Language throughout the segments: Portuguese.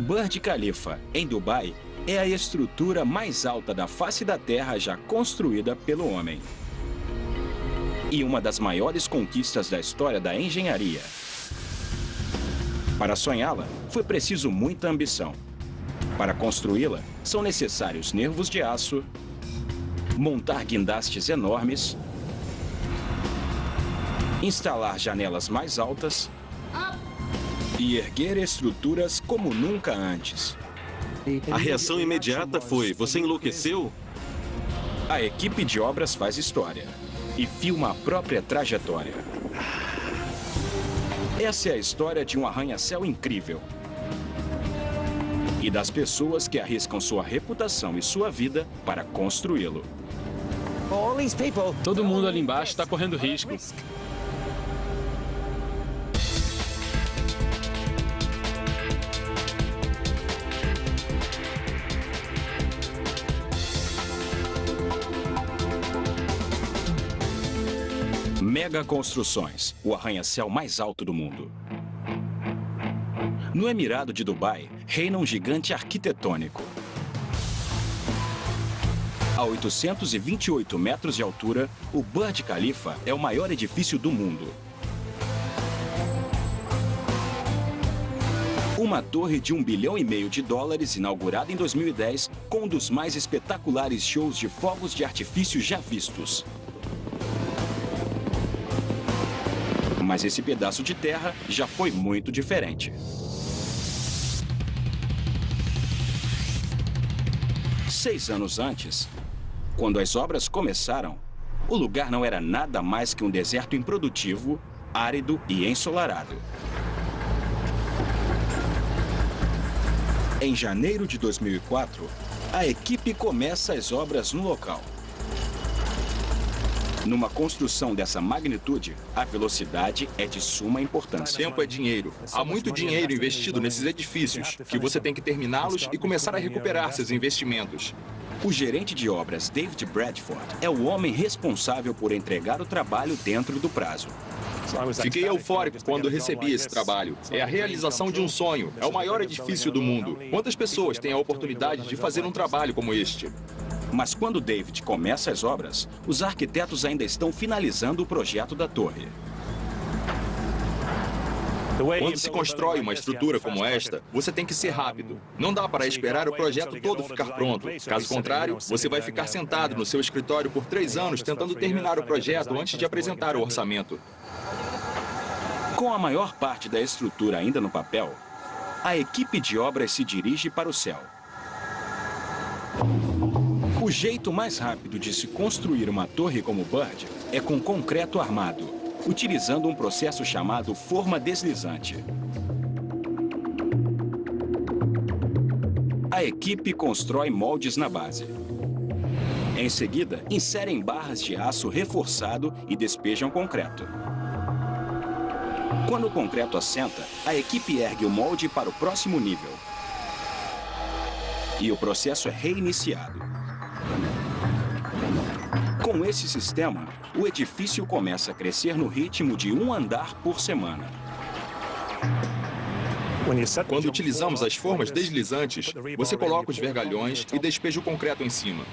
Burj Khalifa, em Dubai, é a estrutura mais alta da face da Terra já construída pelo homem. E uma das maiores conquistas da história da engenharia. Para sonhá-la, foi preciso muita ambição. Para construí-la, são necessários nervos de aço, montar guindastes enormes, instalar janelas mais altas e erguer estruturas como nunca antes. A reação imediata foi: você enlouqueceu? A equipe de obras faz história e filma a própria trajetória. Essa é a história de um arranha-céu incrível e das pessoas que arriscam sua reputação e sua vida para construí-lo. Todo mundo ali embaixo está correndo risco. Mega Construções, o arranha-céu mais alto do mundo. No Emirado de Dubai, reina um gigante arquitetônico. A 828 metros de altura, o Burj Khalifa é o maior edifício do mundo. Uma torre de $1,5 bilhão inaugurada em 2010, com um dos mais espetaculares shows de fogos de artifício já vistos. Mas esse pedaço de terra já foi muito diferente. 6 anos antes, quando as obras começaram, o lugar não era nada mais que um deserto improdutivo, árido e ensolarado. Em janeiro de 2004, a equipe começa as obras no local. Numa construção dessa magnitude, a velocidade é de suma importância. Tempo é dinheiro. Há muito dinheiro investido nesses edifícios, que você tem que terminá-los e começar a recuperar seus investimentos. O gerente de obras, David Bradford, é o homem responsável por entregar o trabalho dentro do prazo. Fiquei eufórico quando recebi esse trabalho. É a realização de um sonho. É o maior edifício do mundo. Quantas pessoas têm a oportunidade de fazer um trabalho como este? Mas quando David começa as obras, os arquitetos ainda estão finalizando o projeto da torre. Quando se constrói uma estrutura como esta, você tem que ser rápido. Não dá para esperar o projeto todo ficar pronto. Caso contrário, você vai ficar sentado no seu escritório por 3 anos tentando terminar o projeto antes de apresentar o orçamento. Com a maior parte da estrutura ainda no papel, a equipe de obras se dirige para o céu. O jeito mais rápido de se construir uma torre como Burj é com concreto armado, utilizando um processo chamado forma deslizante. A equipe constrói moldes na base. Em seguida, inserem barras de aço reforçado e despejam concreto. Quando o concreto assenta, a equipe ergue o molde para o próximo nível. E o processo é reiniciado. Com esse sistema, o edifício começa a crescer no ritmo de 1 andar por semana. Quando utilizamos as formas deslizantes, você coloca os vergalhões e despeja o concreto em cima.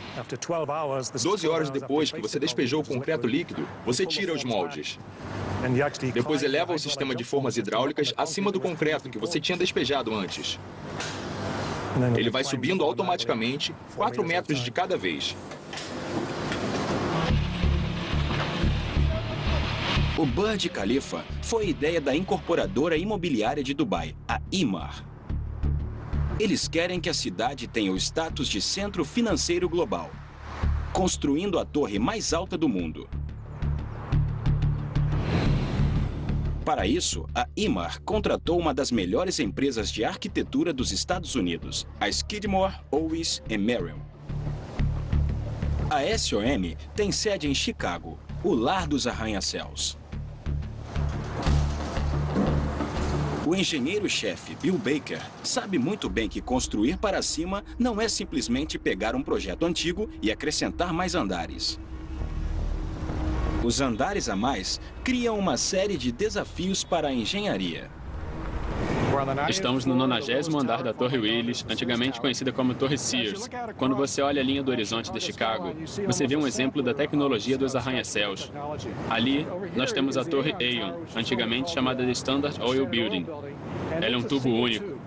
12 horas depois que você despejou o concreto líquido, você tira os moldes. Depois eleva o sistema de formas hidráulicas acima do concreto que você tinha despejado antes. Ele vai subindo automaticamente 4 metros de cada vez. O Burj Khalifa foi ideia da incorporadora imobiliária de Dubai, a Emaar. Eles querem que a cidade tenha o status de centro financeiro global, construindo a torre mais alta do mundo. Para isso, a Emaar contratou uma das melhores empresas de arquitetura dos Estados Unidos, a Skidmore, Owens & Merrill. A SOM tem sede em Chicago, o lar dos arranha-céus. O engenheiro-chefe Bill Baker sabe muito bem que construir para cima não é simplesmente pegar um projeto antigo e acrescentar mais andares. Os andares a mais criam uma série de desafios para a engenharia. Estamos no 90º andar da Torre Willis, antigamente conhecida como Torre Sears. Quando você olha a linha do horizonte de Chicago, você vê um exemplo da tecnologia dos arranha-céus. Ali, nós temos a Torre Aon, antigamente chamada de Standard Oil Building. Ela é um tubo único.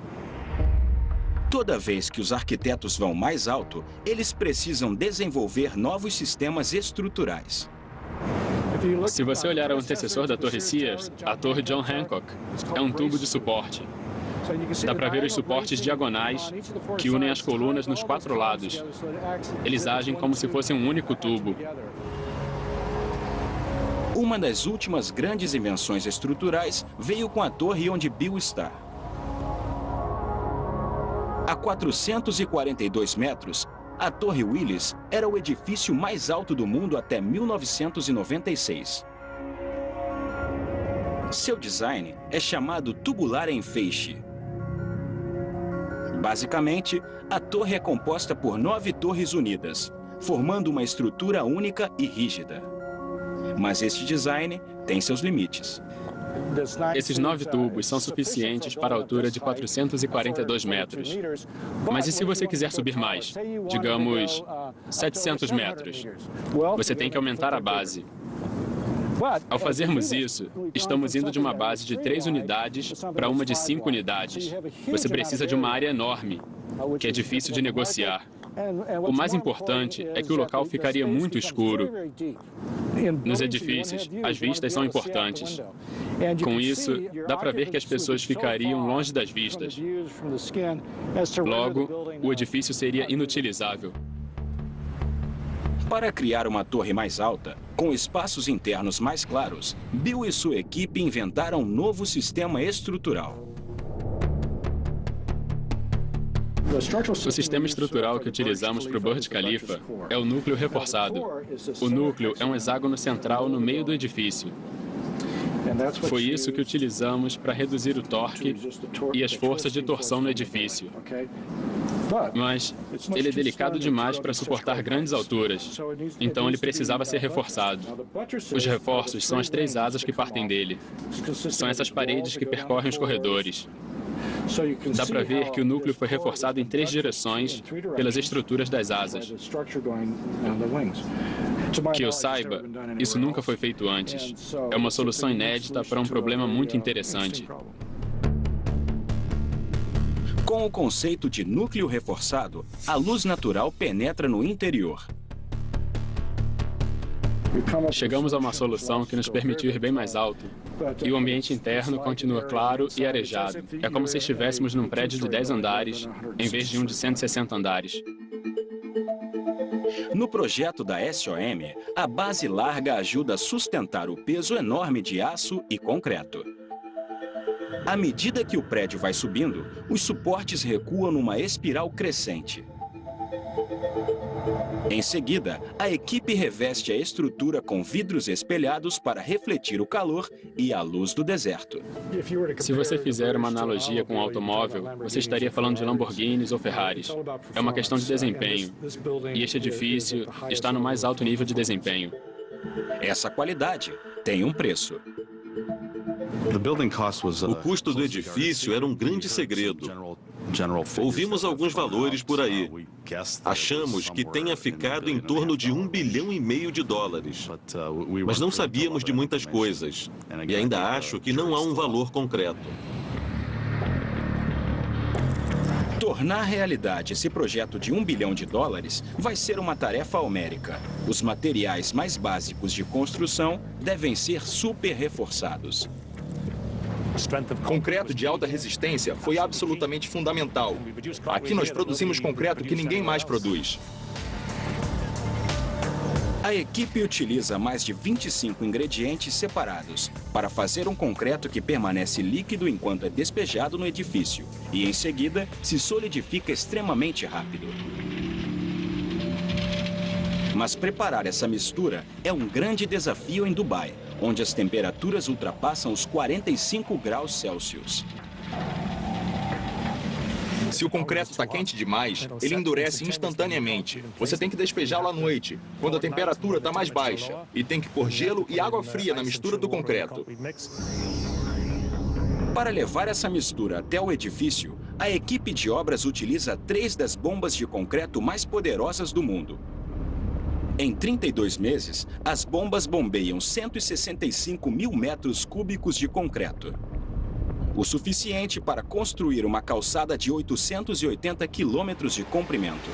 Toda vez que os arquitetos vão mais alto, eles precisam desenvolver novos sistemas estruturais. Se você olhar o antecessor da Torre Sears, a Torre John Hancock, é um tubo de suporte. Dá para ver os suportes diagonais que unem as colunas nos 4 lados. Eles agem como se fossem um único tubo. Uma das últimas grandes invenções estruturais veio com a torre onde Bill está. A 442 metros, a Torre Willis era o edifício mais alto do mundo até 1996. Seu design é chamado tubular em feixe. Basicamente, a torre é composta por 9 torres unidas, formando uma estrutura única e rígida. Mas este design tem seus limites. Esses 9 tubos são suficientes para a altura de 442 metros. Mas e se você quiser subir mais? Digamos, 700 metros. Você tem que aumentar a base. Ao fazermos isso, estamos indo de uma base de 3 unidades para uma de 5 unidades. Você precisa de uma área enorme, que é difícil de negociar. O mais importante é que o local ficaria muito escuro. Nos edifícios, as vistas são importantes. Com isso, dá para ver que as pessoas ficariam longe das vistas. Logo, o edifício seria inutilizável. Para criar uma torre mais alta, com espaços internos mais claros, Bill e sua equipe inventaram um novo sistema estrutural. O sistema estrutural que utilizamos para o Burj Khalifa é o núcleo reforçado. O núcleo é um hexágono central no meio do edifício. Foi isso que utilizamos para reduzir o torque e as forças de torção no edifício. Mas ele é delicado demais para suportar grandes alturas, então ele precisava ser reforçado. Os reforços são as 3 asas que partem dele. São essas paredes que percorrem os corredores. Dá para ver que o núcleo foi reforçado em 3 direções pelas estruturas das asas. Que eu saiba, isso nunca foi feito antes. É uma solução inédita para um problema muito interessante. Com o conceito de núcleo reforçado, a luz natural penetra no interior. Chegamos a uma solução que nos permitiu ir bem mais alto. E o ambiente interno continua claro e arejado. É como se estivéssemos num prédio de 10 andares, em vez de um de 160 andares. No projeto da SOM, a base larga ajuda a sustentar o peso enorme de aço e concreto. À medida que o prédio vai subindo, os suportes recuam numa espiral crescente. Em seguida, a equipe reveste a estrutura com vidros espelhados para refletir o calor e a luz do deserto. Se você fizer uma analogia com um automóvel, você estaria falando de Lamborghinis ou Ferraris. É uma questão de desempenho. E este edifício está no mais alto nível de desempenho. Essa qualidade tem um preço. O custo do edifício era um grande segredo. Ouvimos alguns valores por aí. Achamos que tenha ficado em torno de $1,5 bilhão. Mas não sabíamos de muitas coisas. E ainda acho que não há um valor concreto. Tornar realidade esse projeto de $1 bilhão vai ser uma tarefa homérica. Os materiais mais básicos de construção devem ser super reforçados. Concreto de alta resistência foi absolutamente fundamental. Aqui nós produzimos concreto que ninguém mais produz. A equipe utiliza mais de 25 ingredientes separados para fazer um concreto que permanece líquido enquanto é despejado no edifício e, em seguida, se solidifica extremamente rápido. Mas preparar essa mistura é um grande desafio em Dubai, onde as temperaturas ultrapassam os 45 graus Celsius. Se o concreto está quente demais, ele endurece instantaneamente. Você tem que despejá-lo à noite, quando a temperatura está mais baixa, e tem que pôr gelo e água fria na mistura do concreto. Para levar essa mistura até o edifício, a equipe de obras utiliza 3 das bombas de concreto mais poderosas do mundo. Em 32 meses, as bombas bombeiam 165 mil metros cúbicos de concreto. O suficiente para construir uma calçada de 880 quilômetros de comprimento.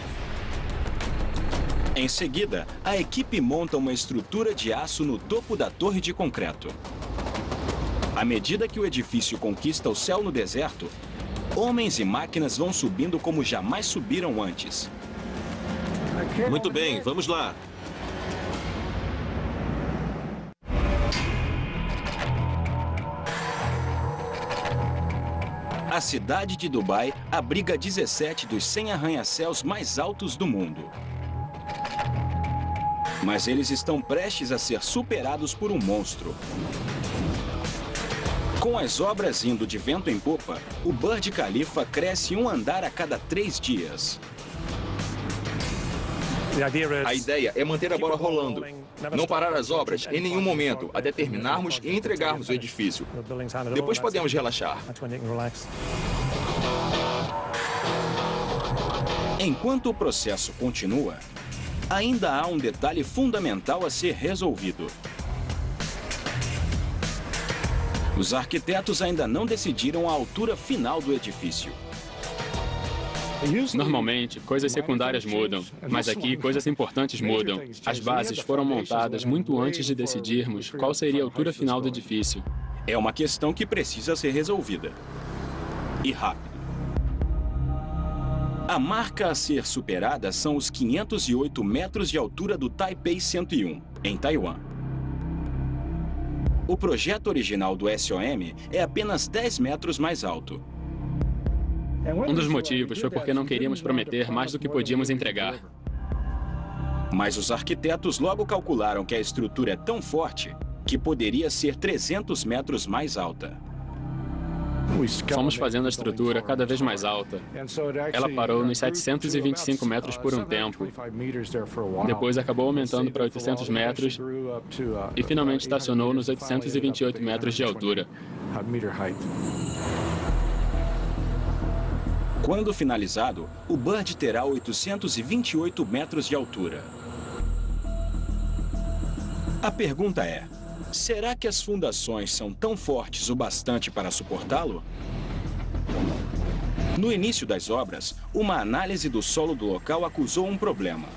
Em seguida, a equipe monta uma estrutura de aço no topo da torre de concreto. À medida que o edifício conquista o céu no deserto, homens e máquinas vão subindo como jamais subiram antes. Muito bem, vamos lá. A cidade de Dubai abriga 17 dos 100 arranha-céus mais altos do mundo. Mas eles estão prestes a ser superados por um monstro. Com as obras indo de vento em popa, o Burj Khalifa cresce um andar a cada 3 dias. A ideia é manter a bola rolando, não parar as obras em nenhum momento, até terminarmos e entregarmos o edifício. Depois podemos relaxar. Enquanto o processo continua, ainda há um detalhe fundamental a ser resolvido. Os arquitetos ainda não decidiram a altura final do edifício. Normalmente, coisas secundárias mudam, mas aqui coisas importantes mudam. As bases foram montadas muito antes de decidirmos qual seria a altura final do edifício. É uma questão que precisa ser resolvida. E rápido. A marca a ser superada são os 508 metros de altura do Taipei 101, em Taiwan. O projeto original do SOM é apenas 10 metros mais alto. Um dos motivos foi porque não queríamos prometer mais do que podíamos entregar. Mas os arquitetos logo calcularam que a estrutura é tão forte que poderia ser 300 metros mais alta. Fomos fazendo a estrutura cada vez mais alta. Ela parou nos 725 metros por um tempo. Depois acabou aumentando para 800 metros e finalmente estacionou nos 828 metros de altura. Quando finalizado, o Burj terá 828 metros de altura. A pergunta é: será que as fundações são tão fortes o bastante para suportá-lo? No início das obras, uma análise do solo do local acusou um problema.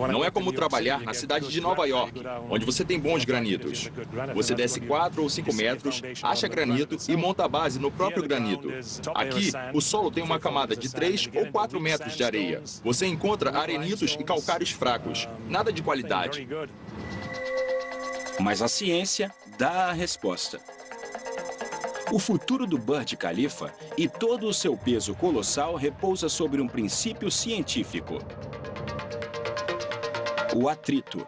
Não é como trabalhar na cidade de Nova York, onde você tem bons granitos. Você desce 4 ou 5 metros, acha granito e monta a base no próprio granito. Aqui, o solo tem uma camada de 3 ou 4 metros de areia. Você encontra arenitos e calcários fracos. Nada de qualidade. Mas a ciência dá a resposta. O futuro do Burj Khalifa e todo o seu peso colossal repousa sobre um princípio científico: o atrito.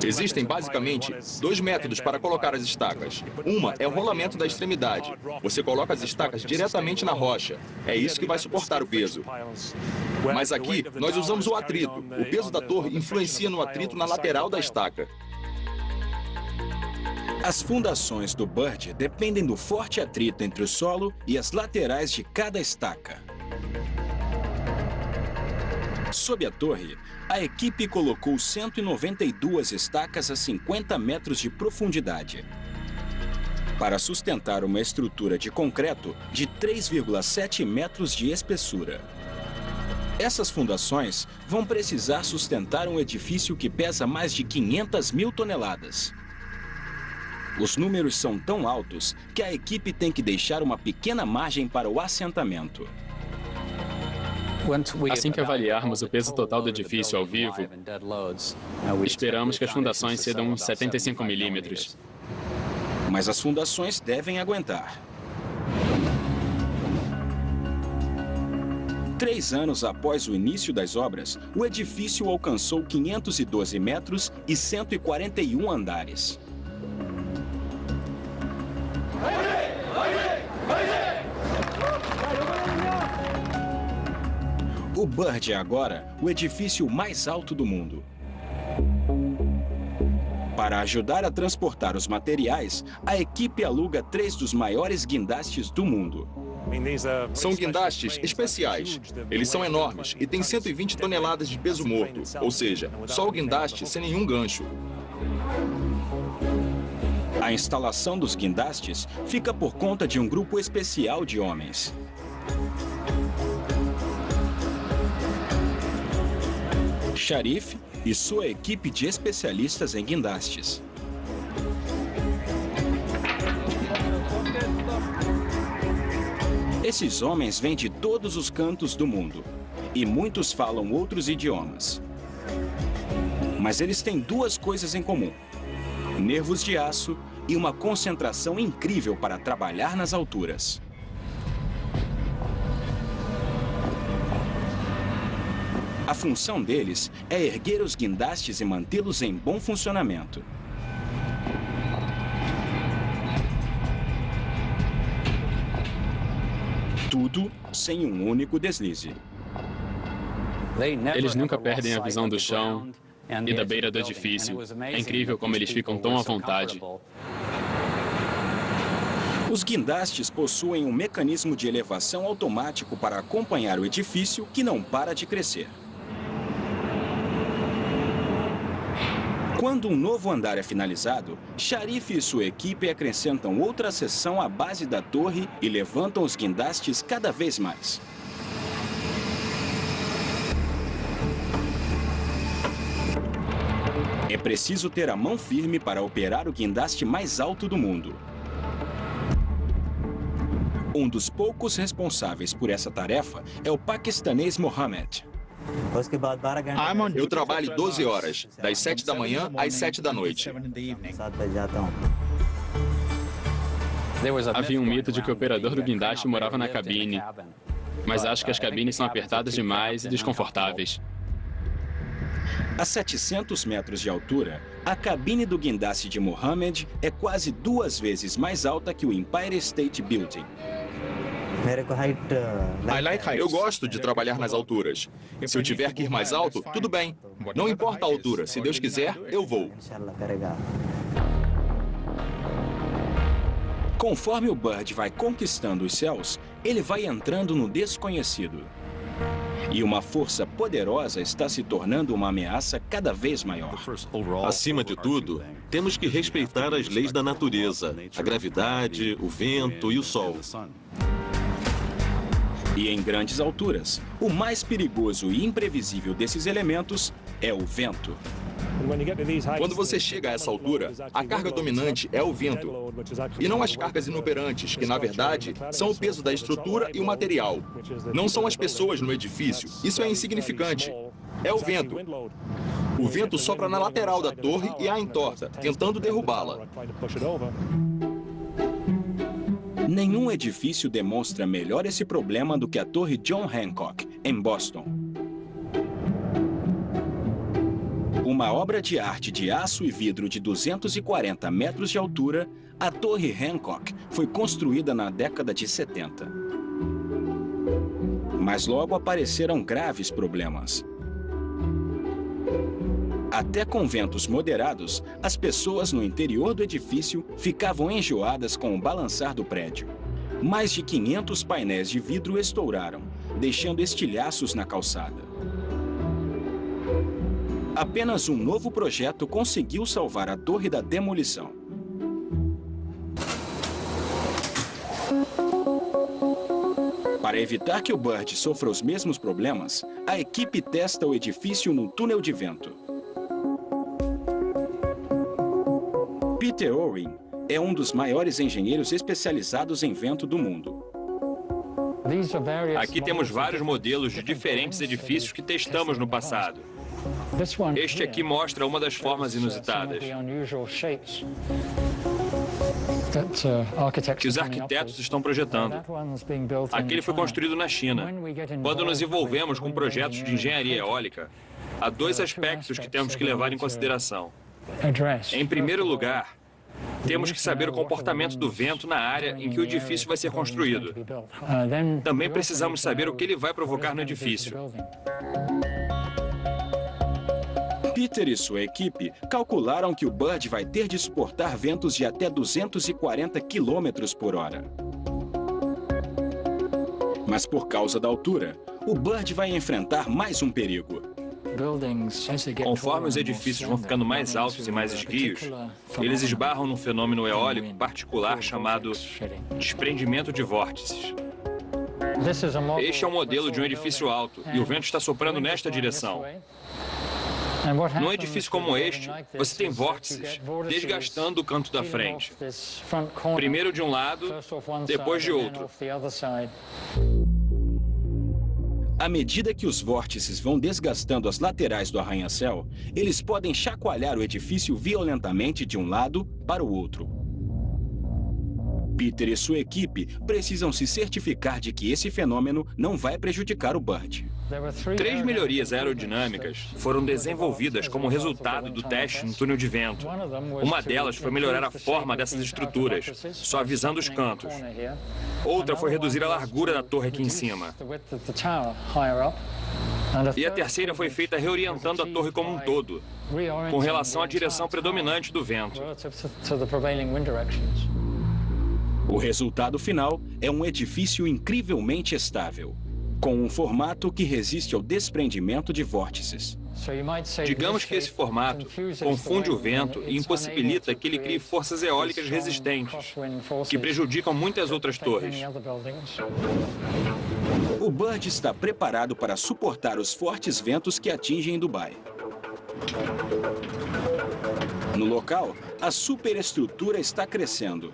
Existem basicamente 2 métodos para colocar as estacas. Uma é o rolamento da extremidade. Você coloca as estacas diretamente na rocha. É isso que vai suportar o peso. Mas aqui, nós usamos o atrito. O peso da torre influencia no atrito na lateral da estaca. As fundações do Burj dependem do forte atrito entre o solo e as laterais de cada estaca. Sob a torre, a equipe colocou 192 estacas a 50 metros de profundidade para sustentar uma estrutura de concreto de 3,7 metros de espessura. Essas fundações vão precisar sustentar um edifício que pesa mais de 500 mil toneladas. Os números são tão altos que a equipe tem que deixar uma pequena margem para o assentamento. Assim que avaliarmos o peso total do edifício ao vivo, esperamos que as fundações cedam uns 75 milímetros. Mas as fundações devem aguentar. 3 anos após o início das obras, o edifício alcançou 512 metros e 141 andares. O Burj é agora o edifício mais alto do mundo. Para Para ajudar a transportar os materiais, a equipe aluga 3 dos maiores guindastes do mundo. São guindastes especiais. Eles são enormes e têm 120 toneladas de peso morto, ou seja, só o guindaste sem nenhum gancho. A instalação dos guindastes fica por conta de um grupo especial de homens. Sharif e sua equipe de especialistas em guindastes. Esses homens vêm de todos os cantos do mundo e muitos falam outros idiomas. Mas eles têm 2 coisas em comum: nervos de aço e uma concentração incrível para trabalhar nas alturas. A função deles é erguer os guindastes e mantê-los em bom funcionamento. Tudo sem um único deslize. Eles nunca perdem a visão do chão e da beira do edifício. É incrível como eles ficam tão à vontade. Os guindastes possuem um mecanismo de elevação automático para acompanhar o edifício que não para de crescer. Quando um novo andar é finalizado, Sharif e sua equipe acrescentam outra seção à base da torre e levantam os guindastes cada vez mais. É preciso ter a mão firme para operar o guindaste mais alto do mundo. Um dos poucos responsáveis por essa tarefa é o paquistanês Mohammed. Eu trabalho 12 horas, das 7 da manhã às 7 da noite. Havia um mito de que o operador do guindaste morava na cabine, mas acho que as cabines são apertadas demais e desconfortáveis. A 700 metros de altura, a cabine do guindaste de Mohammed é quase 2 vezes mais alta que o Empire State Building. Eu gosto de trabalhar nas alturas. Se eu tiver que ir mais alto, tudo bem. Não importa a altura, se Deus quiser, eu vou. Conforme o Bird vai conquistando os céus, ele vai entrando no desconhecido. E uma força poderosa está se tornando uma ameaça cada vez maior. Acima de tudo, temos que respeitar as leis da natureza, a gravidade, o vento e o sol. E em grandes alturas, o mais perigoso e imprevisível desses elementos é o vento. Quando você chega a essa altura, a carga dominante é o vento. E não as cargas inoperantes, que na verdade são o peso da estrutura e o material. Não são as pessoas no edifício. Isso é insignificante. É o vento. O vento sopra na lateral da torre e a entorta, tentando derrubá-la. Nenhum edifício demonstra melhor esse problema do que a Torre John Hancock, em Boston. Uma obra de arte de aço e vidro de 240 metros de altura, a Torre Hancock foi construída na década de 70. Mas logo apareceram graves problemas. Até com ventos moderados, as pessoas no interior do edifício ficavam enjoadas com o balançar do prédio. Mais de 500 painéis de vidro estouraram, deixando estilhaços na calçada. Apenas um novo projeto conseguiu salvar a torre da demolição. Para evitar que o Bird sofra os mesmos problemas, a equipe testa o edifício no túnel de vento. Peter Owen é um dos maiores engenheiros especializados em vento do mundo. Aqui temos vários modelos de diferentes edifícios que testamos no passado. Este aqui mostra uma das formas inusitadas que os arquitetos estão projetando. Aquele foi construído na China. Quando nos envolvemos com projetos de engenharia eólica, há 2 aspectos que temos que levar em consideração. Em primeiro lugar, temos que saber o comportamento do vento na área em que o edifício vai ser construído. Também precisamos saber o que ele vai provocar no edifício. Peter e sua equipe calcularam que o Bird vai ter de suportar ventos de até 240 km por hora. Mas por causa da altura, o Bird vai enfrentar mais um perigo. Conforme os edifícios vão ficando mais altos e mais esguios, eles esbarram num fenômeno eólico particular chamado desprendimento de vórtices. Este é um modelo de um edifício alto e o vento está soprando nesta direção. Num edifício como este, você tem vórtices desgastando o canto da frente. Primeiro de um lado, depois de outro. À medida que os vórtices vão desgastando as laterais do arranha-céu, eles podem chacoalhar o edifício violentamente de um lado para o outro. Peter e sua equipe precisam se certificar de que esse fenômeno não vai prejudicar o Bird. 3 melhorias aerodinâmicas foram desenvolvidas como resultado do teste no túnel de vento. Uma delas foi melhorar a forma dessas estruturas, suavizando os cantos. Outra foi reduzir a largura da torre aqui em cima. E a terceira foi feita reorientando a torre como um todo, com relação à direção predominante do vento. O resultado final é um edifício incrivelmente estável, com um formato que resiste ao desprendimento de vórtices. Digamos que esse formato confunde o vento e impossibilita que ele crie forças eólicas resistentes, que prejudicam muitas outras torres. O Bird está preparado para suportar os fortes ventos que atingem Dubai. No local, a superestrutura está crescendo.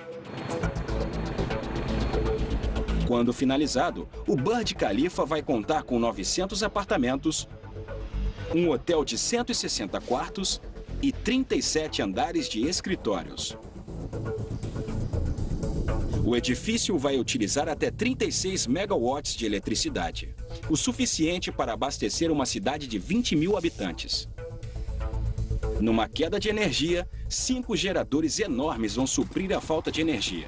Quando finalizado, o Burj Khalifa vai contar com 900 apartamentos, um hotel de 160 quartos e 37 andares de escritórios. O edifício vai utilizar até 36 megawatts de eletricidade, o suficiente para abastecer uma cidade de 20 mil habitantes. Numa queda de energia, 5 geradores enormes vão suprir a falta de energia.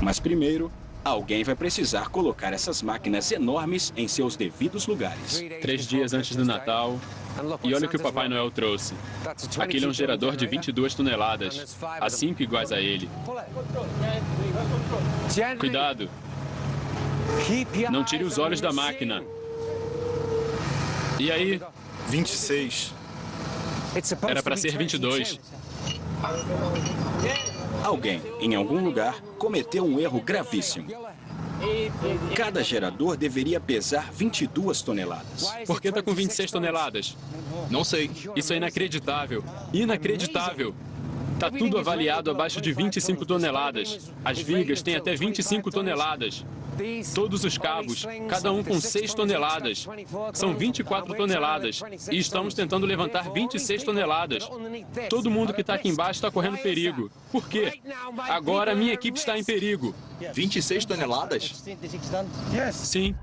Mas primeiro, alguém vai precisar colocar essas máquinas enormes em seus devidos lugares. 3 dias antes do Natal, e olha o que o Papai Noel trouxe. Aquele é um gerador de 22 toneladas, há 5 iguais a ele. Cuidado! Não tire os olhos da máquina. E aí? 26. Era para ser 22. Alguém, em algum lugar, cometeu um erro gravíssimo. Cada gerador deveria pesar 22 toneladas. Por que está com 26 toneladas? Não sei. Isso é inacreditável. Inacreditável. Está tudo avaliado abaixo de 25 toneladas. As vigas têm até 25 toneladas. Todos os cabos, cada um com 6 toneladas. São 24 toneladas. E estamos tentando levantar 26 toneladas. Todo mundo que está aqui embaixo está correndo perigo. Por quê? Agora a minha equipe está em perigo. 26 toneladas? Sim.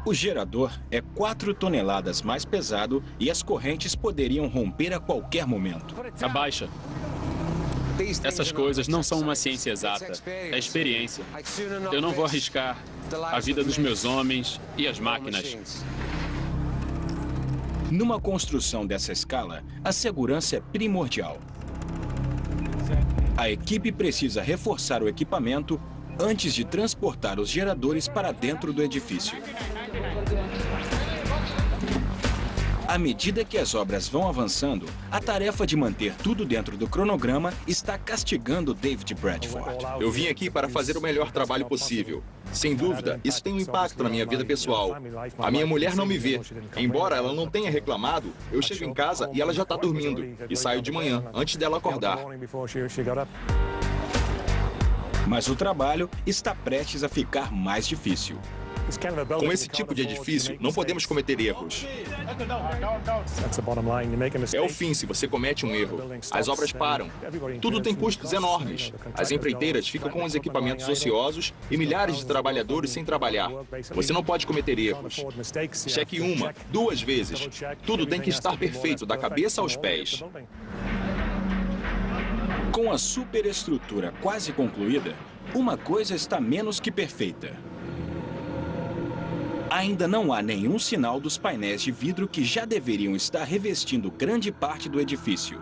O gerador é 4 toneladas mais pesado e as correntes poderiam romper a qualquer momento. Abaixa. Essas coisas não são uma ciência exata, é experiência. Eu não vou arriscar a vida dos meus homens e as máquinas. Numa construção dessa escala, a segurança é primordial. A equipe precisa reforçar o equipamento antes de transportar os geradores para dentro do edifício. À medida que as obras vão avançando, a tarefa de manter tudo dentro do cronograma está castigando David Bradford. Eu vim aqui para fazer o melhor trabalho possível. Sem dúvida, isso tem um impacto na minha vida pessoal. A minha mulher não me vê. Embora ela não tenha reclamado, eu chego em casa e ela já está dormindo. E saio de manhã, antes dela acordar. Mas o trabalho está prestes a ficar mais difícil. Com esse tipo de edifício, não podemos cometer erros. É o fim se você comete um erro. As obras param. Tudo tem custos enormes. As empreiteiras ficam com os equipamentos ociosos e milhares de trabalhadores sem trabalhar. Você não pode cometer erros. Cheque 1, 2 vezes. Tudo tem que estar perfeito, da cabeça aos pés. Com a superestrutura quase concluída, uma coisa está menos que perfeita: Ainda não há nenhum sinal dos painéis de vidro que já deveriam estar revestindo grande parte do edifício.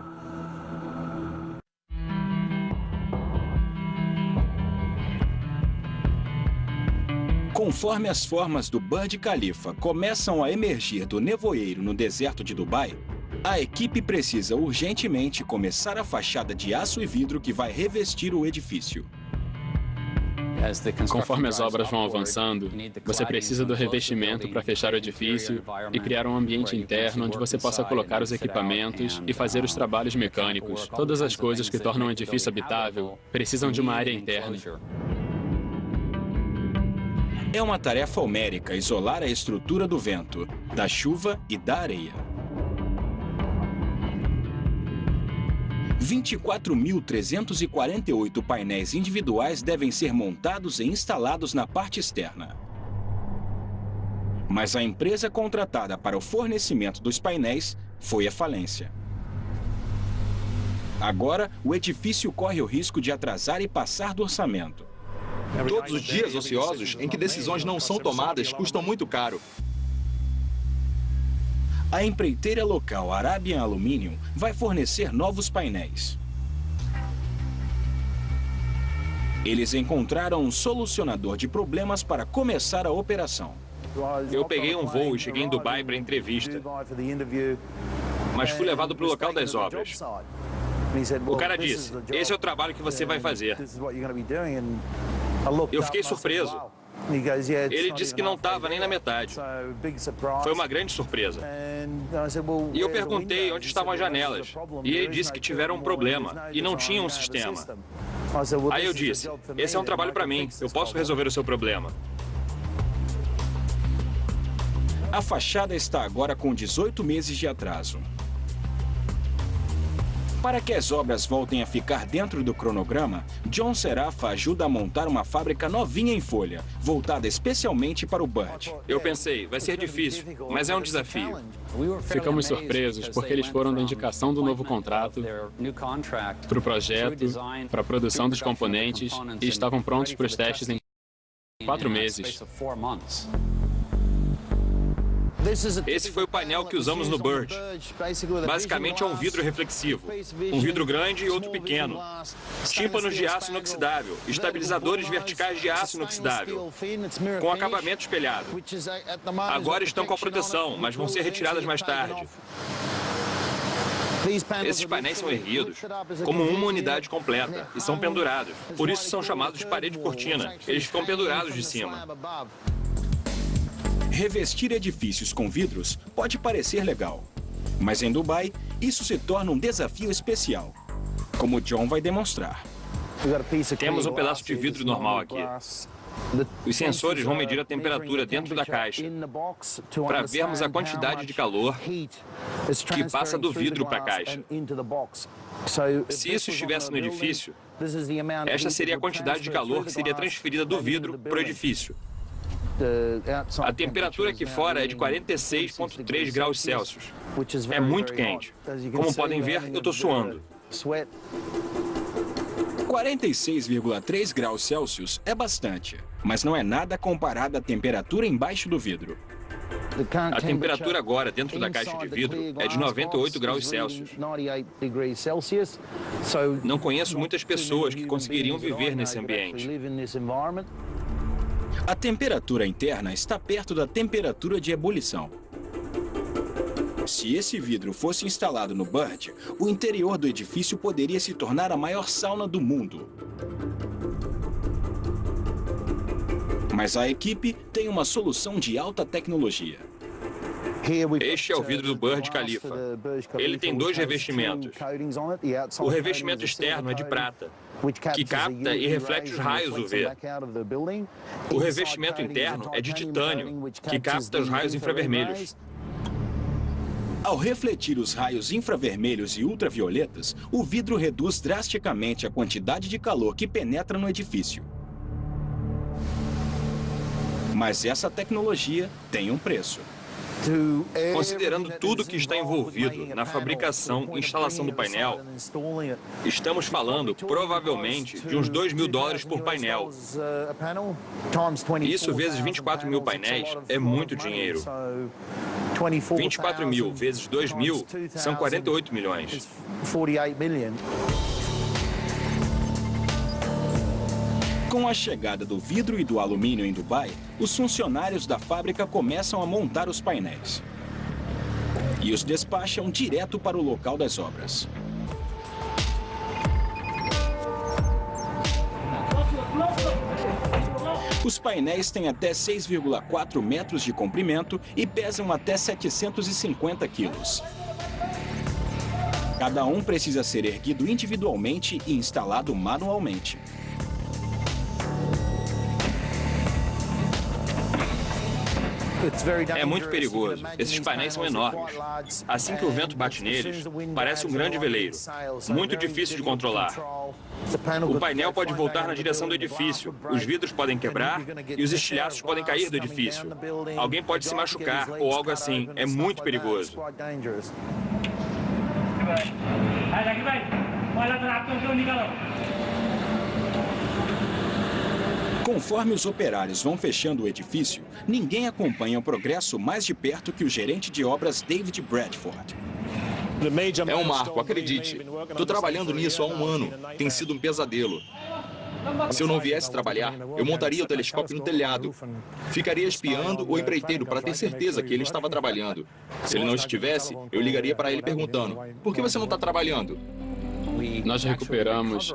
Conforme as formas do Burj Khalifa começam a emergir do nevoeiro no deserto de Dubai, a equipe precisa urgentemente começar a fachada de aço e vidro que vai revestir o edifício. Conforme as obras vão avançando, você precisa do revestimento para fechar o edifício e criar um ambiente interno onde você possa colocar os equipamentos e fazer os trabalhos mecânicos. Todas as coisas que tornam o edifício habitável precisam de uma área interna. É uma tarefa homérica isolar a estrutura do vento, da chuva e da areia. 24.348 painéis individuais devem ser montados e instalados na parte externa. Mas a empresa contratada para o fornecimento dos painéis foi à falência. Agora, o edifício corre o risco de atrasar e passar do orçamento. Todos os dias ociosos em que decisões não são tomadas custam muito caro. A empreiteira local Arabian Aluminium vai fornecer novos painéis. Eles encontraram um solucionador de problemas para começar a operação. Eu peguei um voo e cheguei em Dubai para a entrevista, mas fui levado para o local das obras. O cara disse, esse é o trabalho que você vai fazer. Eu fiquei surpreso. Ele disse que não estava nem na metade. Foi uma grande surpresa. E eu perguntei onde estavam as janelas. E ele disse que tiveram um problema e não tinham um sistema. Aí eu disse, esse é um trabalho para mim, eu posso resolver o seu problema. A fachada está agora com 18 meses de atraso. Para que as obras voltem a ficar dentro do cronograma, John Serafa ajuda a montar uma fábrica novinha em folha, voltada especialmente para o Burj. Eu pensei, vai ser difícil, mas é um desafio. Ficamos surpresos porque eles foram da indicação do novo contrato para o projeto, para a produção dos componentes e estavam prontos para os testes em 4 meses. Esse foi o painel que usamos no Burj. Basicamente é um vidro reflexivo. Um vidro grande e outro pequeno. Tímpanos de aço inoxidável. Estabilizadores verticais de aço inoxidável. Com acabamento espelhado. Agora estão com a proteção, mas vão ser retiradas mais tarde. Esses painéis são erguidos como uma unidade completa e são pendurados. Por isso são chamados de parede cortina. Eles ficam pendurados de cima. Revestir edifícios com vidros pode parecer legal, mas em Dubai isso se torna um desafio especial, como John vai demonstrar. Temos um pedaço de vidro normal aqui. Os sensores vão medir a temperatura dentro da caixa para vermos a quantidade de calor que passa do vidro para a caixa. Se isso estivesse no edifício, esta seria a quantidade de calor que seria transferida do vidro para o edifício. A temperatura aqui fora é de 46,3 graus Celsius. É muito quente. Como podem ver, eu estou suando. 46,3 graus Celsius é bastante, mas não é nada comparado à temperatura embaixo do vidro. A temperatura agora dentro da caixa de vidro é de 98 graus Celsius. Não conheço muitas pessoas que conseguiriam viver nesse ambiente. A temperatura interna está perto da temperatura de ebulição. Se esse vidro fosse instalado no Burj, o interior do edifício poderia se tornar a maior sauna do mundo. Mas a equipe tem uma solução de alta tecnologia. Este é o vidro do Burj Khalifa. Ele tem 2 revestimentos. O revestimento externo é de prata, que capta e reflete os raios UV. O revestimento interno é de titânio, que capta os raios infravermelhos. Ao refletir os raios infravermelhos e ultravioletas, o vidro reduz drasticamente a quantidade de calor que penetra no edifício. Mas essa tecnologia tem um preço. Considerando tudo que está envolvido na fabricação e instalação do painel, estamos falando provavelmente de uns $2.000 por painel. Isso vezes 24 mil painéis é muito dinheiro. 24 mil vezes 2.000 são 48 milhões. Com a chegada do vidro e do alumínio em Dubai, os funcionários da fábrica começam a montar os painéis e os despacham direto para o local das obras. Os painéis têm até 6,4 metros de comprimento e pesam até 750 quilos. Cada um precisa ser erguido individualmente e instalado manualmente. É muito perigoso. Esses painéis são enormes. Assim que o vento bate neles, parece um grande veleiro. Muito difícil de controlar. O painel pode voltar na direção do edifício, os vidros podem quebrar e os estilhaços podem cair do edifício. Alguém pode se machucar ou algo assim. É muito perigoso. Conforme os operários vão fechando o edifício, ninguém acompanha o progresso mais de perto que o gerente de obras David Bradford. É um marco, acredite. Estou trabalhando nisso há um ano. Tem sido um pesadelo. Se eu não viesse trabalhar, eu montaria o telescópio no telhado. Ficaria espiando o empreiteiro para ter certeza que ele estava trabalhando. Se ele não estivesse, eu ligaria para ele perguntando: por que você não está trabalhando? Nós recuperamos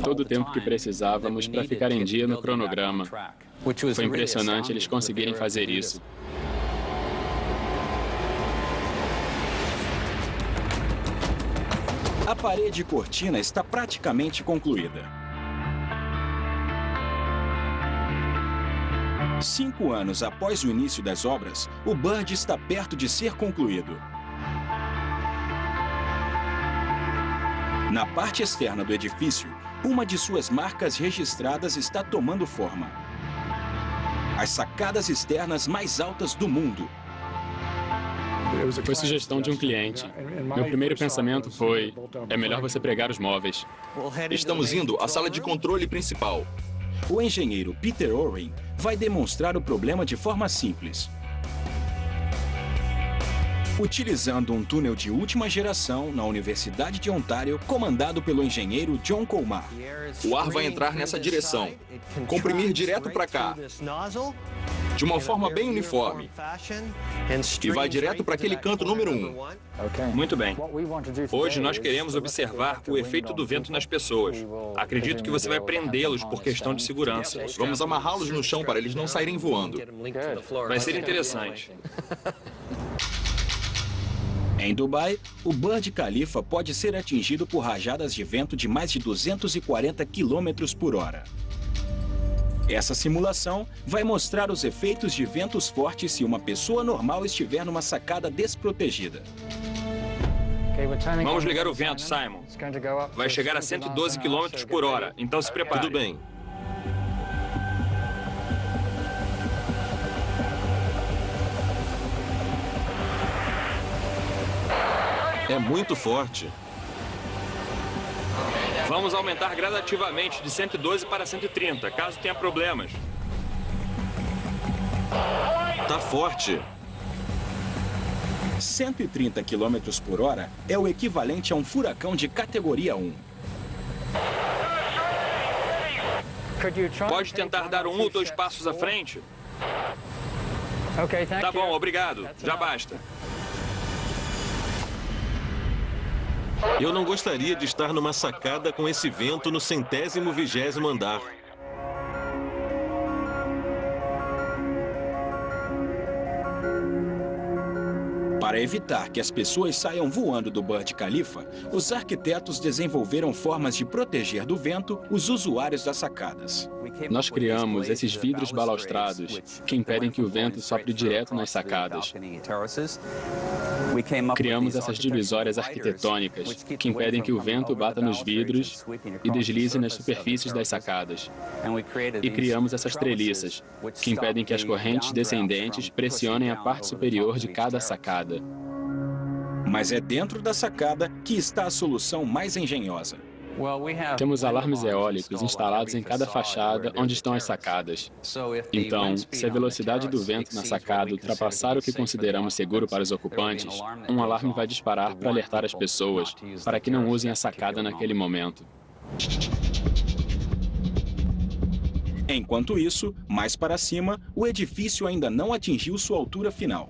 todo o tempo que precisávamos para ficar em dia no cronograma. Foi impressionante eles conseguirem fazer isso. A parede cortina está praticamente concluída. 5 anos após o início das obras, o Burj está perto de ser concluído. Na parte externa do edifício, uma de suas marcas registradas está tomando forma. As sacadas externas mais altas do mundo. Foi sugestão de um cliente. Meu primeiro pensamento foi: é melhor você pregar os móveis. Estamos indo à sala de controle principal. O engenheiro Peter Oren vai demonstrar o problema de forma simples. Utilizando um túnel de última geração na Universidade de Ontário, comandado pelo engenheiro John Colmar. O ar vai entrar nessa direção, comprimir direto para cá, de uma forma bem uniforme, e vai direto para aquele canto número 1. Muito bem. Hoje nós queremos observar o efeito do vento nas pessoas. Acredito que você vai prendê-los por questão de segurança. Vamos amarrá-los no chão para eles não saírem voando. Vai ser interessante. Em Dubai, o Burj Khalifa pode ser atingido por rajadas de vento de mais de 240 km por hora. Essa simulação vai mostrar os efeitos de ventos fortes se uma pessoa normal estiver numa sacada desprotegida. Vamos ligar o vento, Simon. Vai chegar a 112 km por hora, então se prepare. Tudo bem. É muito forte. Vamos aumentar gradativamente de 112 para 130, caso tenha problemas. Tá forte. 130 km por hora é o equivalente a um furacão de categoria 1. Pode tentar dar 1 ou 2 passos à frente? Tá bom, obrigado. Já basta. Eu não gostaria de estar numa sacada com esse vento no 120º andar. Para evitar que as pessoas saiam voando do Burj Khalifa, os arquitetos desenvolveram formas de proteger do vento os usuários das sacadas. Nós criamos esses vidros balaustrados que impedem que o vento sopre direto nas sacadas. Criamos essas divisórias arquitetônicas que impedem que o vento bata nos vidros e deslize nas superfícies das sacadas. E criamos essas treliças, que impedem que as correntes descendentes pressionem a parte superior de cada sacada. Mas é dentro da sacada que está a solução mais engenhosa. Temos alarmes eólicos instalados em cada fachada onde estão as sacadas. Então, se a velocidade do vento na sacada ultrapassar o que consideramos seguro para os ocupantes, um alarme vai disparar para alertar as pessoas, para que não usem a sacada naquele momento. Enquanto isso, mais para cima, o edifício ainda não atingiu sua altura final.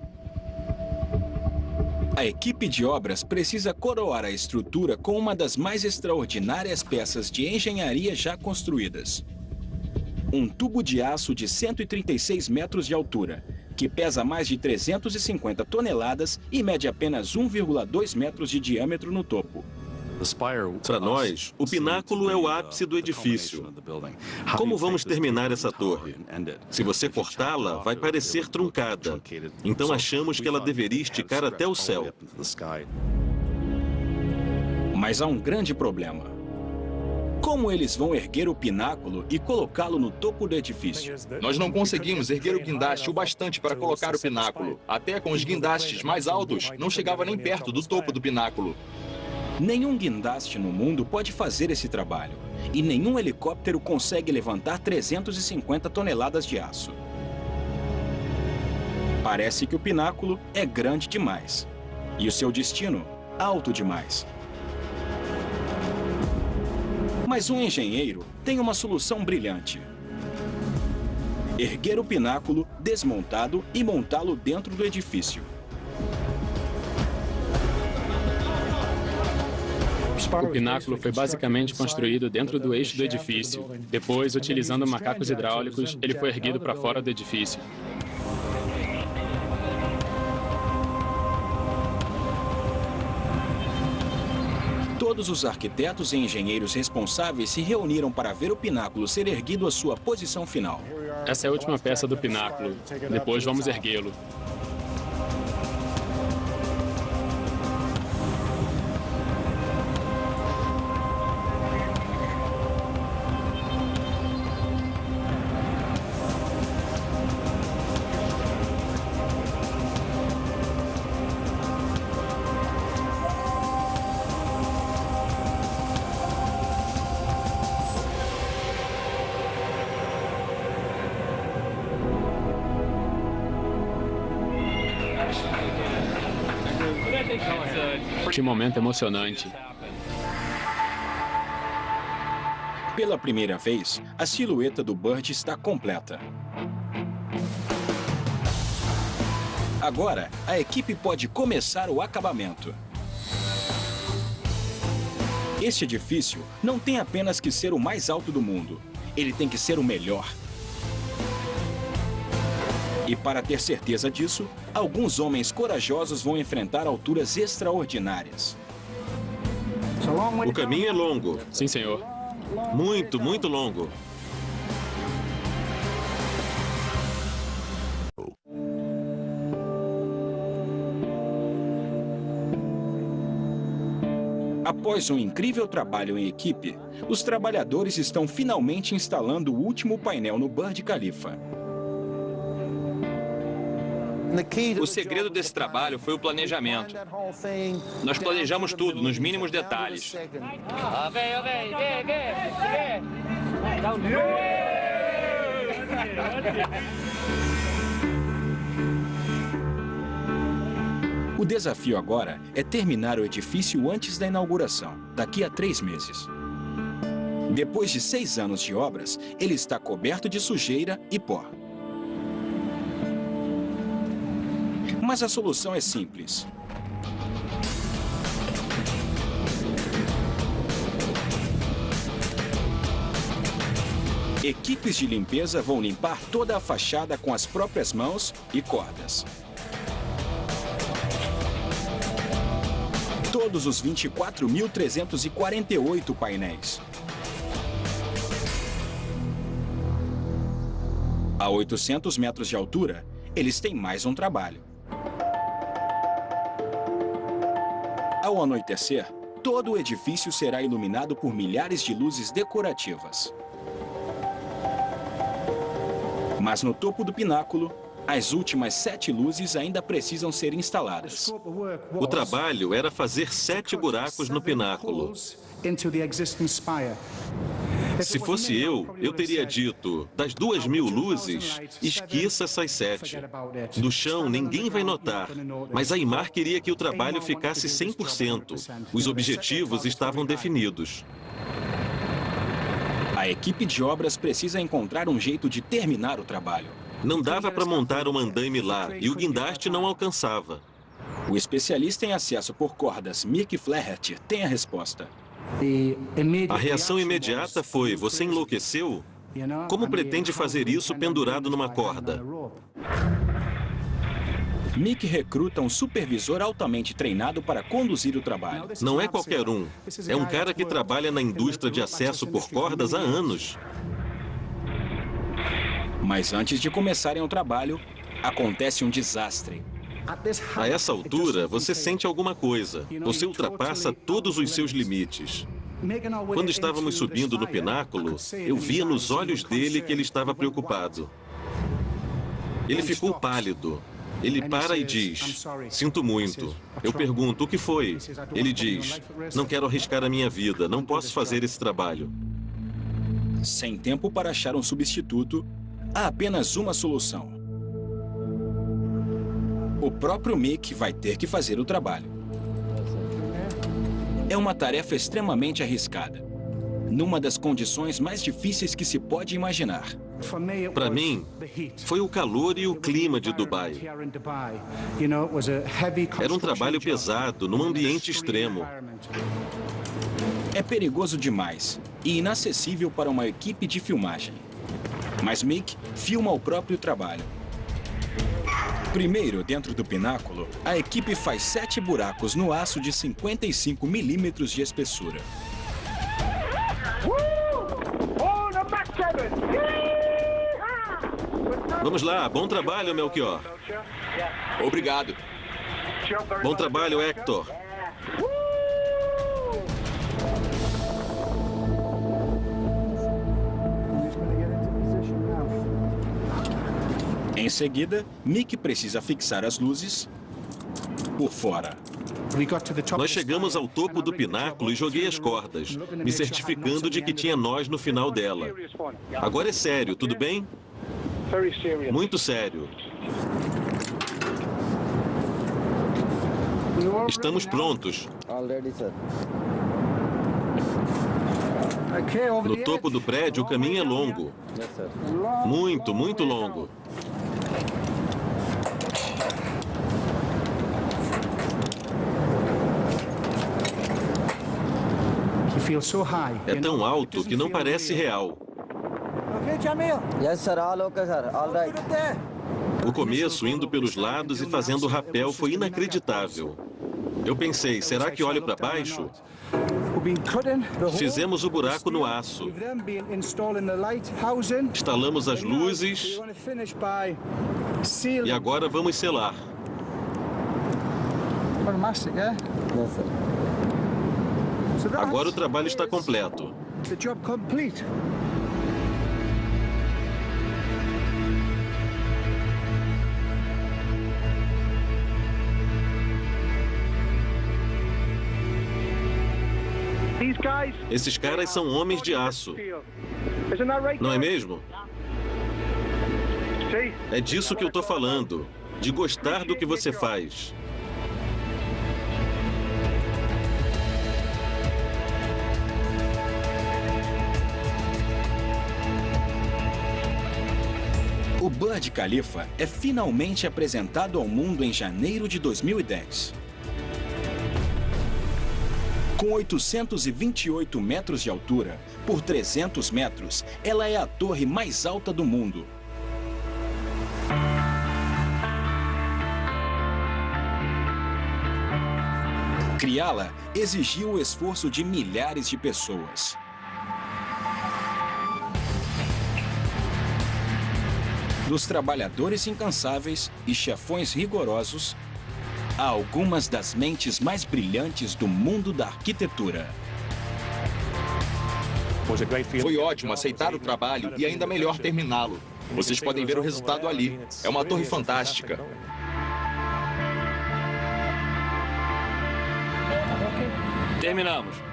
A equipe de obras precisa coroar a estrutura com uma das mais extraordinárias peças de engenharia já construídas. Um tubo de aço de 136 metros de altura, que pesa mais de 350 toneladas e mede apenas 1,2 metros de diâmetro no topo. Para nós, o pináculo é o ápice do edifício. Como vamos terminar essa torre? Se você cortá-la, vai parecer truncada. Então achamos que ela deveria esticar até o céu. Mas há um grande problema. Como eles vão erguer o pináculo e colocá-lo no topo do edifício? Nós não conseguimos erguer o guindaste o bastante para colocar o pináculo. Até com os guindastes mais altos, não chegava nem perto do topo do pináculo. Nenhum guindaste no mundo pode fazer esse trabalho, e nenhum helicóptero consegue levantar 350 toneladas de aço. Parece que o pináculo é grande demais, e o seu destino, alto demais. Mas um engenheiro tem uma solução brilhante. Erguer o pináculo, desmontado e montá-lo dentro do edifício. O pináculo foi basicamente construído dentro do eixo do edifício. Depois, utilizando macacos hidráulicos, ele foi erguido para fora do edifício. Todos os arquitetos e engenheiros responsáveis se reuniram para ver o pináculo ser erguido à sua posição final. Essa é a última peça do pináculo. Depois vamos erguê-lo. Que momento emocionante. Pela primeira vez, a silhueta do Bird está completa. Agora, a equipe pode começar o acabamento. Este edifício não tem apenas que ser o mais alto do mundo, ele tem que ser o melhor. E para ter certeza disso, alguns homens corajosos vão enfrentar alturas extraordinárias. O caminho é longo. Sim, senhor. Muito, muito longo. Após um incrível trabalho em equipe, os trabalhadores estão finalmente instalando o último painel no Burj Khalifa. O segredo desse trabalho foi o planejamento. Nós planejamos tudo, nos mínimos detalhes. O desafio agora é terminar o edifício antes da inauguração, daqui a 3 meses. Depois de 6 anos de obras, ele está coberto de sujeira e pó. Mas a solução é simples. Equipes de limpeza vão limpar toda a fachada com as próprias mãos e cordas. Todos os 24.348 painéis. A 800 metros de altura, eles têm mais um trabalho. Ao anoitecer, todo o edifício será iluminado por milhares de luzes decorativas. Mas no topo do pináculo, as últimas 7 luzes ainda precisam ser instaladas. O trabalho era fazer 7 buracos no pináculo. Se fosse eu teria dito, das 2.000 luzes, esqueça essas 7. Do chão, ninguém vai notar. Mas a Aimar queria que o trabalho ficasse 100%. Os objetivos estavam definidos. A equipe de obras precisa encontrar um jeito de terminar o trabalho. Não dava para montar um andaime lá e o guindaste não alcançava. O especialista em acesso por cordas, Mick Flaherty, tem a resposta. A reação imediata foi: você enlouqueceu? Como pretende fazer isso pendurado numa corda? Mick recruta um supervisor altamente treinado para conduzir o trabalho. Não é qualquer um. É um cara que trabalha na indústria de acesso por cordas há anos. Mas antes de começarem o trabalho, acontece um desastre. A essa altura, você sente alguma coisa. Você ultrapassa todos os seus limites. Quando estávamos subindo no pináculo, eu via nos olhos dele que ele estava preocupado. Ele ficou pálido. Ele para e diz: sinto muito. Eu pergunto: o que foi? Ele diz: não quero arriscar a minha vida, não posso fazer esse trabalho. Sem tempo para achar um substituto, há apenas uma solução. O próprio Mick vai ter que fazer o trabalho. É uma tarefa extremamente arriscada, numa das condições mais difíceis que se pode imaginar. Para mim, foi o calor e o clima de Dubai. Era um trabalho pesado, num ambiente extremo. É perigoso demais e inacessível para uma equipe de filmagem. Mas Mick filma o próprio trabalho. Primeiro, dentro do pináculo, a equipe faz 7 buracos no aço de 55 milímetros de espessura. Vamos lá, bom trabalho, Melchior. Obrigado. Bom trabalho, Hector. Em seguida, Mick precisa fixar as luzes por fora. Nós chegamos ao topo do pináculo e joguei as cordas, me certificando de que tinha nós no final dela. Agora é sério, tudo bem? Muito sério. Estamos prontos. No topo do prédio, o caminho é longo. Muito, muito longo. É tão alto que não parece real. O começo, indo pelos lados e fazendo rapel, foi inacreditável. Eu pensei, será que olho para baixo? Fizemos o buraco no aço. Instalamos as luzes. E agora vamos selar. Agora o trabalho está completo. Esses caras são homens de aço. Não é mesmo? É disso que eu estou falando. De gostar do que você faz. O Burj Khalifa é finalmente apresentado ao mundo em janeiro de 2010. Com 828 metros de altura por 300 metros, ela é a torre mais alta do mundo. Criá-la exigiu o esforço de milhares de pessoas. Dos trabalhadores incansáveis e chefões rigorosos, a algumas das mentes mais brilhantes do mundo da arquitetura. Foi ótimo aceitar o trabalho e ainda melhor terminá-lo. Vocês podem ver o resultado ali. É uma torre fantástica. Terminamos.